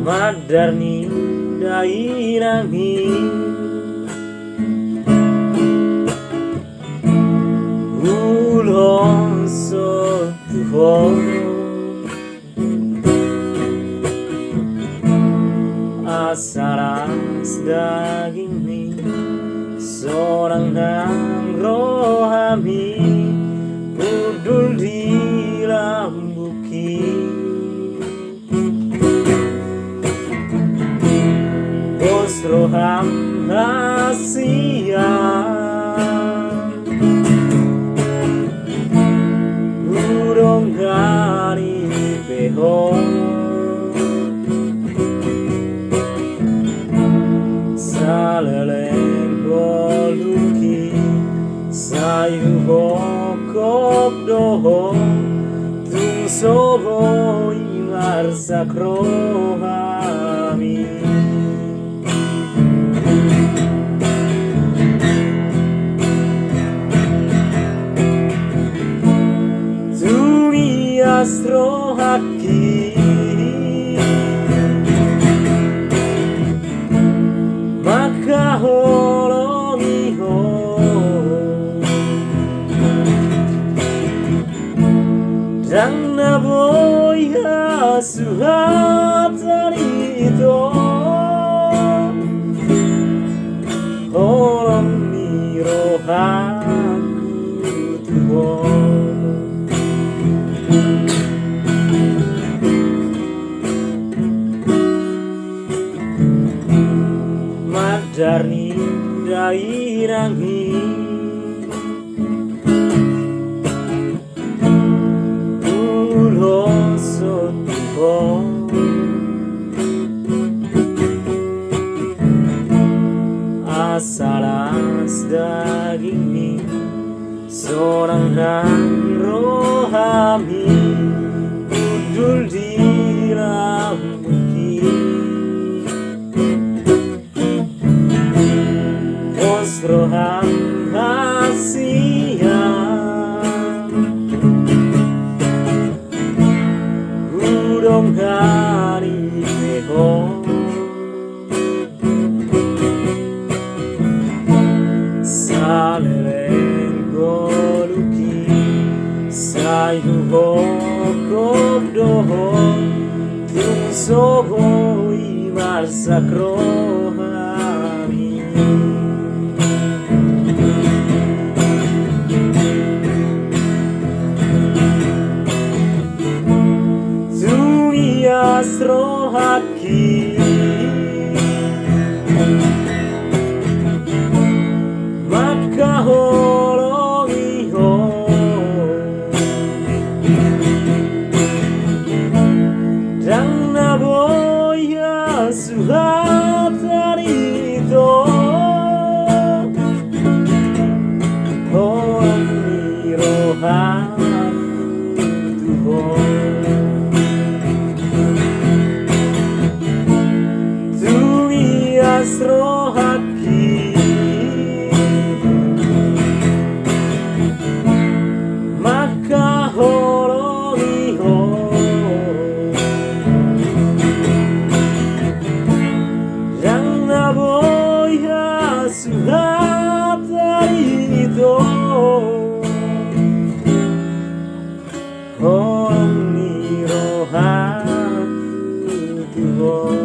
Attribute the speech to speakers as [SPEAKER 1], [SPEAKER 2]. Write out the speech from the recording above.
[SPEAKER 1] Madarni dainami ulon sotuho asaras dagingmi seorang nang rohami udul di lambuki roham rahasia urung gari peho saleleng goluki sayu hokop doho tung sobo imar sakrohami astro haki maka holongi ho dan naboy hasuhat tarito holongi rohaku tuho Madarni dairangi ulon sotuho asalas dagingmi seorang nang rohami udul di lambuki roham rahasia urung gari peho saleleng goluki sayu hokop doho tung sobo imar sakrohami astro haki maka holongi ho dan naboy hasuhat tarito holongi rohaku tuho astro haki maka holongi ho yang naboy hasuhat tarito holongi rohaku tuho